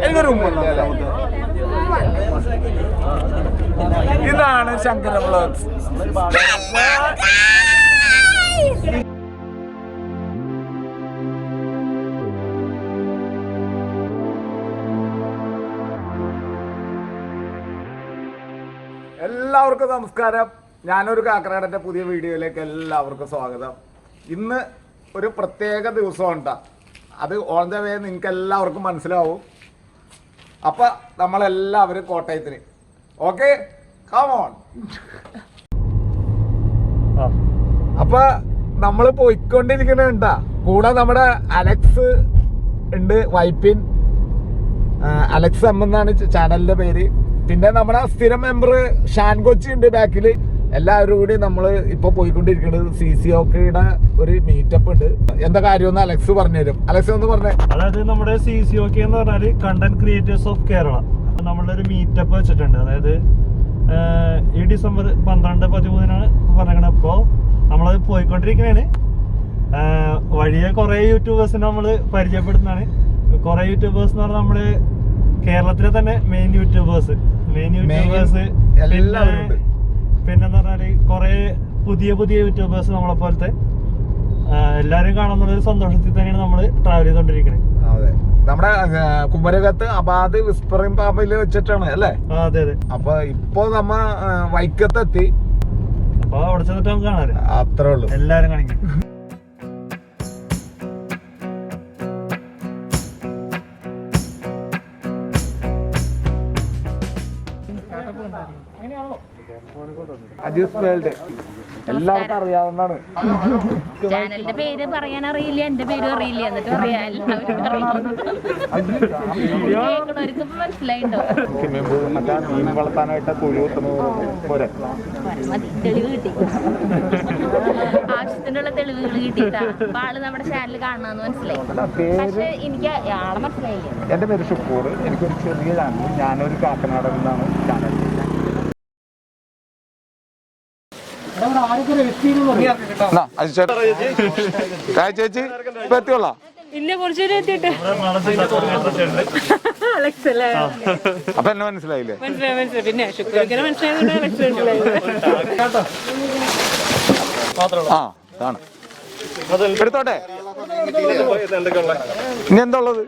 എനിക്കൊരു ഇതാണ് ശങ്കര വ്ളോഗ്സ്. എല്ലാവർക്കും നമസ്കാരം. ഞാനൊരു കാക്കനാടൻ്റെ പുതിയ വീഡിയോയിലേക്ക് എല്ലാവർക്കും സ്വാഗതം. ഇന്ന് ഒരു പ്രത്യേക ദിവസമുണ്ട്. അത് ഓൺ ദ വേ നിങ്ങൾക്ക് എല്ലാവർക്കും മനസ്സിലാവും. അപ്പം നമ്മളെല്ലാവരും കോട്ടയത്തിന് ഓക്കെ കമോൺ. അപ്പം നമ്മൾ പോയിക്കൊണ്ടിരിക്കണുണ്ടാ. കൂടെ നമ്മുടെ അലക്സ് ഉണ്ട്, വൈപ്പിൻ അലക്സ് എം എന്നാണ് ചാനലിൻ്റെ പേര്. പിന്നെ നമ്മുടെ സ്ഥിരം മെമ്പർ ഷാൻ കൊച്ചി ഉണ്ട് ബാക്കിൽ. എല്ലാവരും കൂടി നമ്മൾ ഇപ്പോൾ പോയിക്കൊണ്ടിരിക്കുന്നത് CCOKയുടെ ഒരു മീറ്റപ്പ് ഉണ്ട്. എന്താ കാര്യമെന്ന് അലക്സ് പറഞ്ഞുതരും. അലക്സ് ഒന്ന് പറഞ്ഞേ. അതായത് നമ്മുടെ CCOK എന്ന് പറഞ്ഞാൽ കണ്ടന്റ് ക്രിയേറ്റേഴ്സ് ഓഫ് കേരള, നമ്മളൊരു മീറ്റപ്പ് വെച്ചിട്ടുണ്ട്. അതായത് ഈ ഡിസംബർ 12-13 പറഞ്ഞത്. അപ്പോൾ നമ്മളത് പോയിക്കൊണ്ടിരിക്കുന്നതാണ്. വഴിയെ കുറേ യൂട്യൂബേഴ്സിനെ നമ്മൾ പരിചയപ്പെടുത്തുന്നതാണ്. കുറേ യൂട്യൂബേഴ്സ് എന്ന് പറഞ്ഞാൽ നമ്മുടെ കേരളത്തിലെ തന്നെ മെയിൻ യൂട്യൂബേഴ്സ് പിന്നെന്ന് പറഞ്ഞാല് കുറെ പുതിയ യൂട്യൂബേഴ്സ് നമ്മളെ പോലത്തെ എല്ലാരും കാണുന്ന സന്തോഷത്തിൽ തന്നെയാണ് നമ്മൾ ട്രാവൽ ചെയ്തോണ്ടിരിക്കുന്നത്. അതെ, നമ്മുടെ കുമരകത്ത് അബാദ് വിസ്പറിംഗ് പാമ്പില് വെച്ചിട്ടാണ് അല്ലേ? അതെ അതെ. അപ്പൊ ഇപ്പൊ നമ്മ വൈക്കത്തെത്തി. അപ്പൊ അവിടെ ചെന്നിട്ട് നമുക്ക് കാണാറ്. അത്രേ ഉള്ളൂ. എല്ലാരും കാണിക്കും. അജൂസ് വേൾഡ് എല്ലാവർക്കും അറിയാവുന്നതാണ്. ചാനലിന്റെ പേര് പറയാൻ അറിയില്ല, എന്റെ പേരും അറിയില്ല, എന്നിട്ട് പറയാ എല്ലാവരും മനസ്സിലായിട്ടോ. മീൻ വളർത്താനായിട്ട് കുഴി പോരെ തെളിവ് കിട്ടി, ആവശ്യത്തിനുള്ള തെളിവുകൾ കിട്ടിയിട്ടാ ആള് നമ്മുടെ ചാനൽ കാണണമെന്ന് മനസ്സിലായി. പക്ഷെ എനിക്ക് ആളെ മനസ്സിലായില്ല. എന്റെ പേര് ഷുക്കൂർ. എനിക്കൊരു ചെറിയ ചാനൽ. ഞാനൊരു കാക്കനാടൻ എന്നാണ് ചാനൽ. ചേച്ചി ഇപ്പൊ എത്തിയോളാം. ഇല്ല, കുറച്ചുപേര് എത്തിയിട്ട്. അപ്പൊ എന്നെ മനസ്സിലായില്ലേ? പിന്നെ ആ അതാണ്. എടുത്തോട്ടെ. ഇനി എന്താ ഉള്ളത്?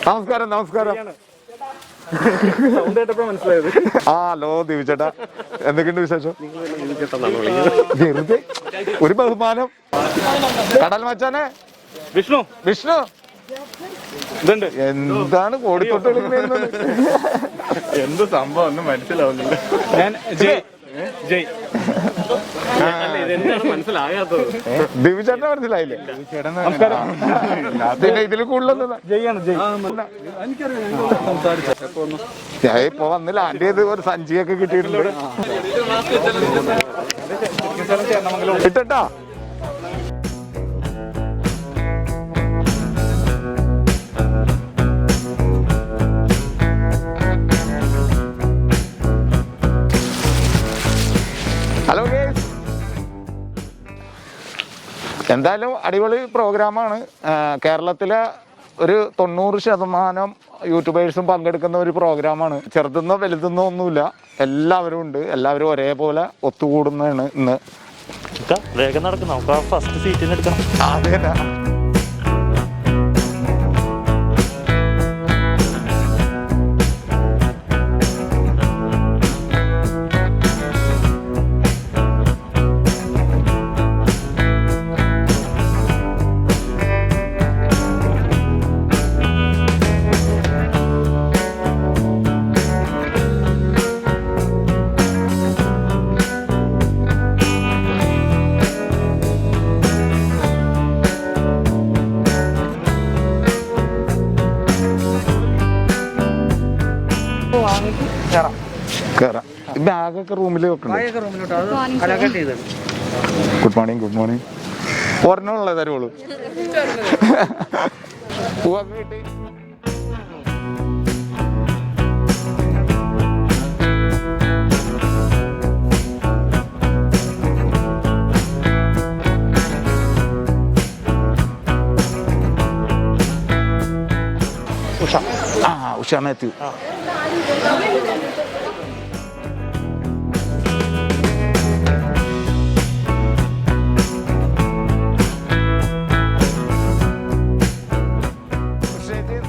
നമസ്കാരം. നമസ്കാരം. ഹലോ ദിവിച്ചേട്ടാ, എന്തൊക്കെയുണ്ട് വിശേഷം? വെറുതെ ഒരു ബഹുമാനം. കടൽ മച്ചാനെ വിഷ്ണു. എന്താണ് കോടിത്തൊട്ട് വിളിക്കുന്നത്? എന്ത് സംഭവം ഒന്നും മനസ്സിലാവുന്നില്ല. ഞാൻ മനസ്സിലാകാത്തത് ദിവിചേട്ടനെ മനസ്സിലായില്ലേ? പിന്നെ ഇതിൽ കൂടുതലൊന്നും ഇപ്പൊ വന്ന് ലാൻഡ് ചെയ്ത് ഒരു സഞ്ചിയൊക്കെ കിട്ടിയിട്ടുണ്ട്. ഇട്ടാ ഹലോ ഗേസ്, എന്തായാലും അടിപൊളി പ്രോഗ്രാമാണ്. കേരളത്തിലെ ഒരു 90% യൂട്യൂബേഴ്സും പങ്കെടുക്കുന്ന ഒരു പ്രോഗ്രാമാണ്. ചെറുതെന്നോ വലുതെന്നോ ഒന്നുമില്ല, എല്ലാവരും ഉണ്ട്. എല്ലാവരും ഒരേപോലെ ഒത്തുകൂടുന്നതാണ് ഇന്ന്. വേഗം നടക്കും, നമുക്ക് ഫസ്റ്റ് സീറ്റിന് എടുക്കണം. അതെ. കയറാം. ബാഗൊക്കെ റൂമിൽ വെക്കണ്ടേ? Good morning. ഒരെണ്ണമുള്ള തരുള്ളൂ. പൂവൊക്കെ കിട്ടി. ഉഷ മാത്യു.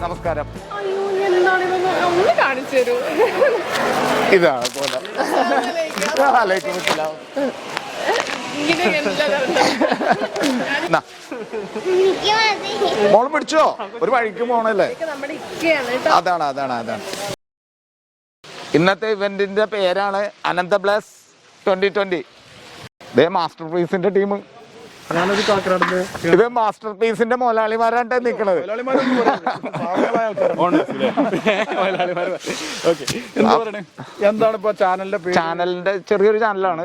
നമസ്കാരം. ഇതാ പോലെ മോള് പിടിച്ചോ, ഒരു വഴിക്ക് പോണല്ലേ. അതാണ് ഇന്നത്തെ ഇവന്റിന്റെ പേരാണ് അനന്ത പ്ലസ് 2020. ഇതേ മാസ്റ്റർ പീസിന്റെ ടീം. ഇത് മാസ്റ്റർ പീസിന്റെ മുതലാളിമാരാണ് നിക്കണത്. എന്താണ് ഇപ്പൊ ചാനലിന്റെ പേര്? ചാനലിന്റെ ചെറിയൊരു ചാനലാണ്.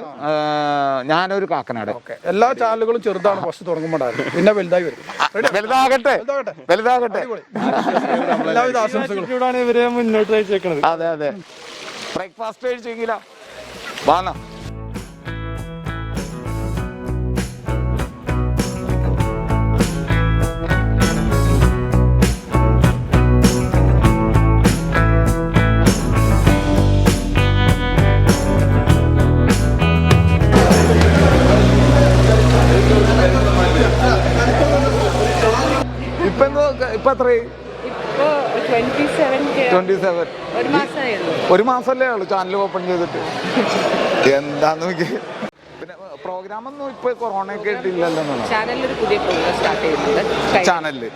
ഞാനൊരു കാക്കനാട്. എല്ലാ ചാനലുകളും ചെറുതാണ് ഫസ്റ്റ് തുടങ്ങുമ്പോഴാണ്, പിന്നെ വലുതായി വരും. വലുതാകട്ടെ. എല്ലാവിധ ആശംസകളും. ഇവരെ മുന്നോട്ട് അയച്ചേക്കണത്. അതെ. ബ്രേക്ക്ഫാസ്റ്റ് കഴിച്ചെങ്കിലോ വാങ്ങ. ഇപ്പൊ എത്രയായി? 27. ഒരു മാസമല്ലേ ഉള്ളു ചാനൽ ഓപ്പൺ ചെയ്തിട്ട്. എന്താന്ന് നോക്കി. പിന്നെ പ്രോഗ്രാം ഒന്നും ഇപ്പൊ കൊറോണ ഒക്കെ ഇട്ടില്ലല്ലോ. ചാനലിൽ പുതിയ പ്രോഗ്രാം സ്റ്റാർട്ട് ചെയ്യുന്നുണ്ട്. ചാനലില്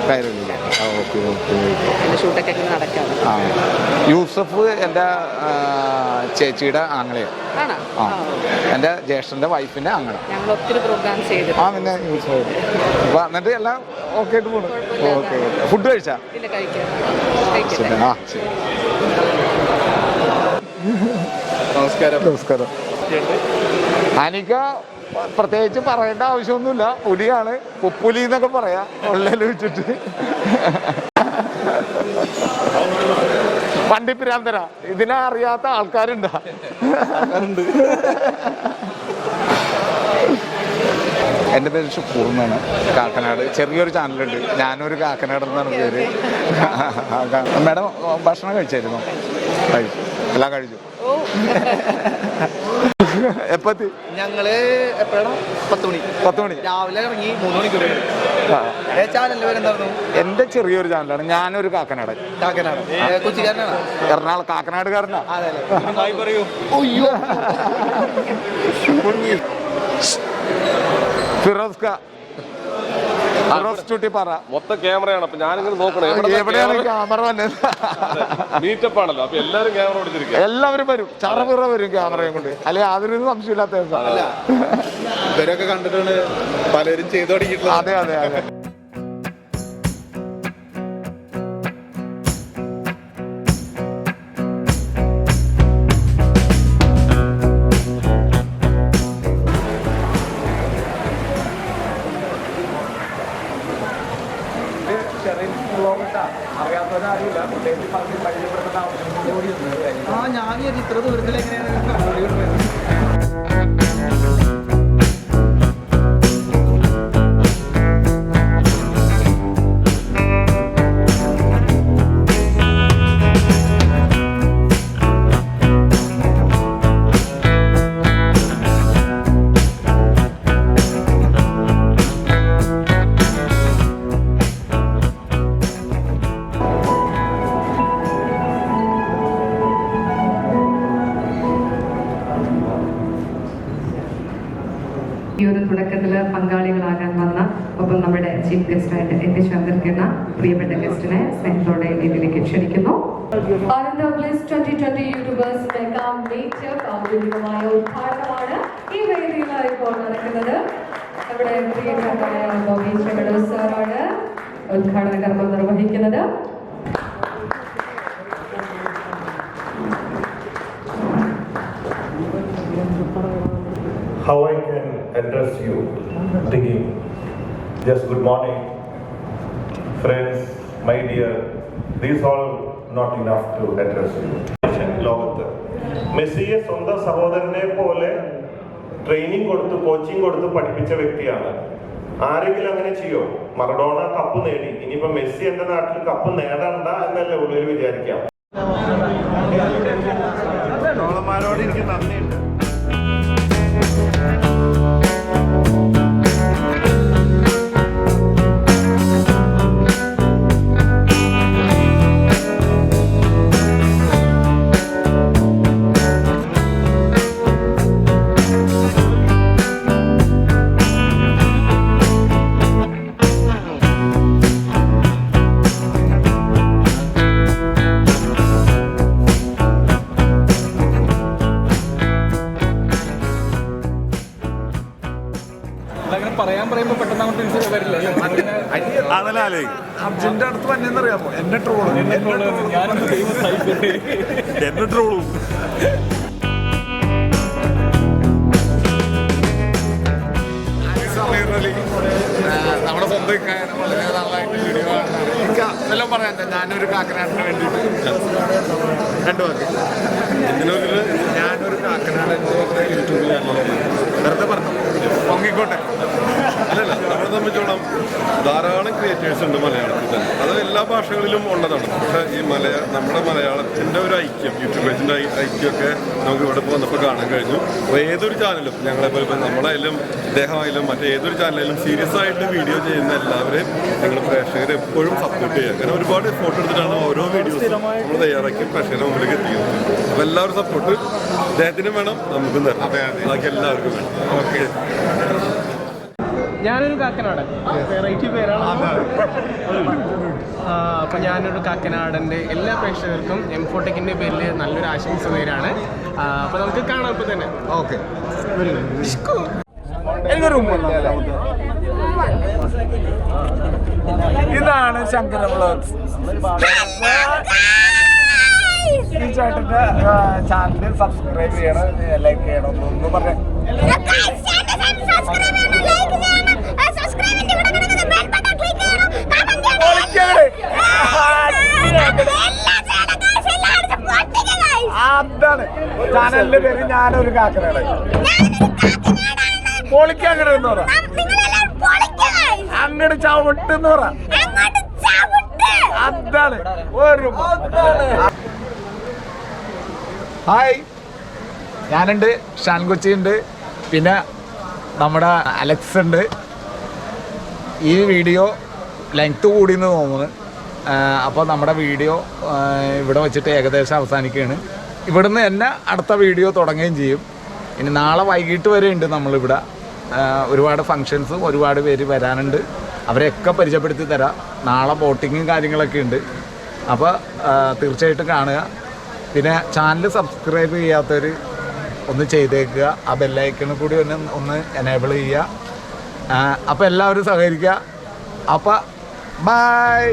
കൈരളില്ല. ഓക്കെ. ഷൂട്ടൊക്കെ നടക്കാണ്. യൂസഫ് എൻ്റെ ചേച്ചിയുടെ ആങ്ങളെയാണ്. എൻ്റെ ജ്യേഷ്ഠന്റെ വൈഫിന്റെ ആങ്ങള. ഞങ്ങൾ ഒത്തിരി പ്രോഗ്രാം ചെയ്തു. പിന്നെ യൂസഫ് എന്നിട്ട് എല്ലാം ഓക്കെ ആയിട്ട് പോണു. ഓക്കെ. ഫുഡ് കഴിച്ചാ? നമസ്കാരം. അനിക്ക പ്രത്യേകിച്ച് പറയേണ്ട ആവശ്യമൊന്നുമില്ല. പുലിയാണ്, പുപ്പുലി എന്നൊക്കെ പറയാ ഉള്ളിൽ വെച്ചിട്ട്. വണ്ടിപ്പിരാന്തര. ഇതിനെ അറിയാത്ത ആൾക്കാരുണ്ടാ? എൻ്റെ പേര് ഷുക്കൂർ എന്നാണ്. കാക്കനാട് ചെറിയൊരു ചാനലുണ്ട്, ഞാനൊരു കാക്കനാട് എന്നാണ് പേര്. മാഡം ഭക്ഷണം കഴിച്ചായിരുന്നു? എല്ലാം കഴിച്ചു. എപ്പത്തി? ഞങ്ങള് എപ്പോഴാണ്? 10 മണി രാവിലെ ഇറങ്ങി 3 മണിക്കൂർ. ചാനലിന്റെ പേരെന്തായിരുന്നു? എന്റെ ചെറിയൊരു ചാനലാണ്. ഞാനൊരു കാക്കനാട്. കൊച്ചിക്കാരനാണ്. എറണാകുളം കാക്കനാടുകാരനാ. പറയൂ. ഫിറോസ് ചുട്ടിപ്പാറ. മൊത്തം ക്യാമറയാണ്. അപ്പൊ ഞാനിങ്ങനെ നോക്കണേ എവിടെയാണ് ക്യാമറ വന്നത്? മീറ്റപ്പാണല്ലോ, അപ്പൊ എല്ലാരും ക്യാമറ പിടിച്ചിരിക്കുക. എല്ലാവരും വരും, ചറപിറ വരും ക്യാമറയും കൊണ്ട്. അല്ലെ അതൊരു സംശയമില്ലാത്ത ഇവരൊക്കെ കണ്ടിട്ടാണ് പലരും ചെയ്തു തുടങ്ങിയിട്ടുള്ളത്. അതെ. ഞാൻ ഇത്ര ദൂരത്തിൽ എങ്ങനെയാണ്? ഈ ഒരു തുടക്കത്തിൽ പങ്കാളികളാകാൻ വന്ന ഒപ്പം നമ്മുടെ ചീഫ് ഗസ്റ്റായിട്ട് എത്തിച്ചേർന്നിരിക്കുന്ന പ്രിയപ്പെട്ട ഗസ്റ്റിനെ സ്നേഹത്തോടെ ഇതിലേക്ക് ക്ഷണിക്കുന്നു. അനന്ത പ്ലസ് 2020 യൂട്യൂബേഴ്സ് മെഗാ മീറ്റപ്പ് ഔദ്യോഗികമായ ഉദ്ഘാടനമാണ് ഈ വേദിയിലായി ഇപ്പോൾ നടക്കുന്നത്. നമ്മുടെ പ്രിയപ്പെട്ടതായ ബോബി ചെങ്ങടൂർ സാറാണ് ഉദ്ഘാടന കർമ്മം നിർവഹിക്കുന്നത്. How I can address you, thinking, just good morning, friends, my dear, these all not enough to address you. ലോകത്ത് മെസ്സിയെ സ്വന്തം സഹോദരനെ പോലെ ട്രെയിനിങ് കൊടുത്ത് കോച്ചിങ് കൊടുത്ത് പഠിപ്പിച്ച വ്യക്തിയാണ്. ആരെങ്കിലും അങ്ങനെ ചെയ്യോ? മറഡോണ കപ്പ് നേടി, ഇനിയിപ്പോ മെസ്സി എന്റെ നാട്ടിൽ കപ്പ് നേടണ്ട എന്നല്ലേ ഉള്ളിൽ വിചാരിക്കാം. ട്രോളന്മാരോട് എനിക്ക് നന്ദിയുണ്ട്. പറയാൻ പറയുമ്പോ പെട്ടെന്ന് അങ്ങോട്ട് വരില്ല. അർജുന്റെ അടുത്ത് വന്നെന്നറിയാമോ? എന്നെ ട്രോളും. നമ്മുടെ സ്വന്തം ഇക്കാര്യം വളരെ നല്ലതായിട്ട് വീഡിയോ കാണാൻ എനിക്ക് അതെല്ലാം പറയാൻ. ഞാനൊരു കാക്കനാടിന് വേണ്ടിയിട്ട് രണ്ടു പേർക്ക് ഞാനൊരു കാക്കനാടിൻ്റെ യൂട്യൂബ് ചാനലാണ്. വെറുതെ പറഞ്ഞു പൊങ്ങിക്കോട്ടെ. അല്ലല്ല, നമ്മളെ സംബന്ധിച്ചോളം ധാരാളം ക്രിയേറ്റേഴ്സ് ഉണ്ട് മലയാളത്തിൽ തന്നെ. അത് എല്ലാ ഭാഷകളിലും ഉള്ളതാണ്. പക്ഷേ ഈ നമ്മുടെ മലയാളത്തിൻ്റെ ഒരു ഐക്യം, യൂട്യൂബ് പേജിൻ്റെ ഐക്യമൊക്കെ നമുക്ക് ഇവിടെ വന്നപ്പോൾ കാണാൻ കഴിഞ്ഞു. അപ്പോൾ ഏതൊരു ചാനലും ഞങ്ങളെപ്പോലെ ഇപ്പോൾ നമ്മളായാലും ഇദ്ദേഹമായാലും മറ്റേതൊരു ചാനലായാലും സീരിയസ് ആയിട്ട് വീഡിയോ ചെയ്യുന്ന എല്ലാവരെയും നിങ്ങൾ പ്രേക്ഷകരെ എപ്പോഴും സപ്പോർട്ട് ചെയ്യുക. കാരണം ഒരുപാട് ഫോട്ടോ എടുത്തിട്ടാണ് ഓരോ വീഡിയോസും നമ്മൾ തയ്യാറാക്കി പ്രേക്ഷകരുടെ മുമ്പിലേക്ക് എത്തിക്കുന്നത്. അപ്പോൾ എല്ലാവരും സപ്പോർട്ട് അദ്ദേഹത്തിനും വേണം, നമുക്കും തരണം. ബാക്കി എല്ലാവർക്കും വേണം. ഓക്കെ. ഞാനൊരു കാക്കനാടൻ, വെറൈറ്റി പേരാണ്. അപ്പം ഞാനൊരു കാക്കനാടൻ്റെ എല്ലാ പ്രേക്ഷകർക്കും എംഫോടെക്കിൻ്റെ പേരിൽ നല്ലൊരു ആശംസ നേരാണ്. അപ്പോൾ നമുക്ക് കാണാം ഇപ്പോൾ തന്നെ. ഓക്കെ. ഇതാണ് ശങ്കര വ്ളോഗ്സ്. ഈ ചേട്ടന്റെ ചാനൽ സബ്സ്ക്രൈബ് ചെയ്യണം, ലൈക്ക് ചെയ്യണം ഒന്ന് പറഞ്ഞേ. അതാണ് ചാനലിന്റെ പേര് ഞാനൊരു കാക്കനാടൻ. പൊളിക്കങ്ങട് എന്ന് പറ, അങ്ങട് ചവിട്ടെന്ന് പറ. അതാണ് ഒരു ഹായ്. ഞാനുണ്ട്, ഷാൻ കൊച്ചി ഉണ്ട്, പിന്നെ നമ്മുടെ അലക്സ് ഉണ്ട്. ഈ വീഡിയോ ലെങ്ത് കൂടിയെന്ന് തോന്നുന്നു. അപ്പോൾ നമ്മുടെ വീഡിയോ ഇവിടെ വെച്ചിട്ട് ഏകദേശം അവസാനിക്കുകയാണ്. ഇവിടുന്ന് തന്നെ അടുത്ത വീഡിയോ തുടങ്ങുകയും ചെയ്യും. ഇനി നാളെ വൈകിട്ട് വരെ ഉണ്ട് നമ്മളിവിടെ. ഒരുപാട് ഫങ്ഷൻസും ഒരുപാട് പേര് വരാനുണ്ട്. അവരെയൊക്കെ പരിചയപ്പെടുത്തി തരാം. നാളെ ബോട്ടിങ്ങും കാര്യങ്ങളൊക്കെ ഉണ്ട്. അപ്പോൾ തീർച്ചയായിട്ടും കാണുക. പിന്നെ ചാനൽ സബ്സ്ക്രൈബ് ചെയ്യാത്തവർ ഒന്ന് ചെയ്തേക്കുക. ആ ബെല്ലൈക്കണും കൂടി ഒന്ന് എനേബിൾ ചെയ്യുക. അപ്പോൾ എല്ലാവരും സഹകരിക്കുക. അപ്പോൾ ബൈ.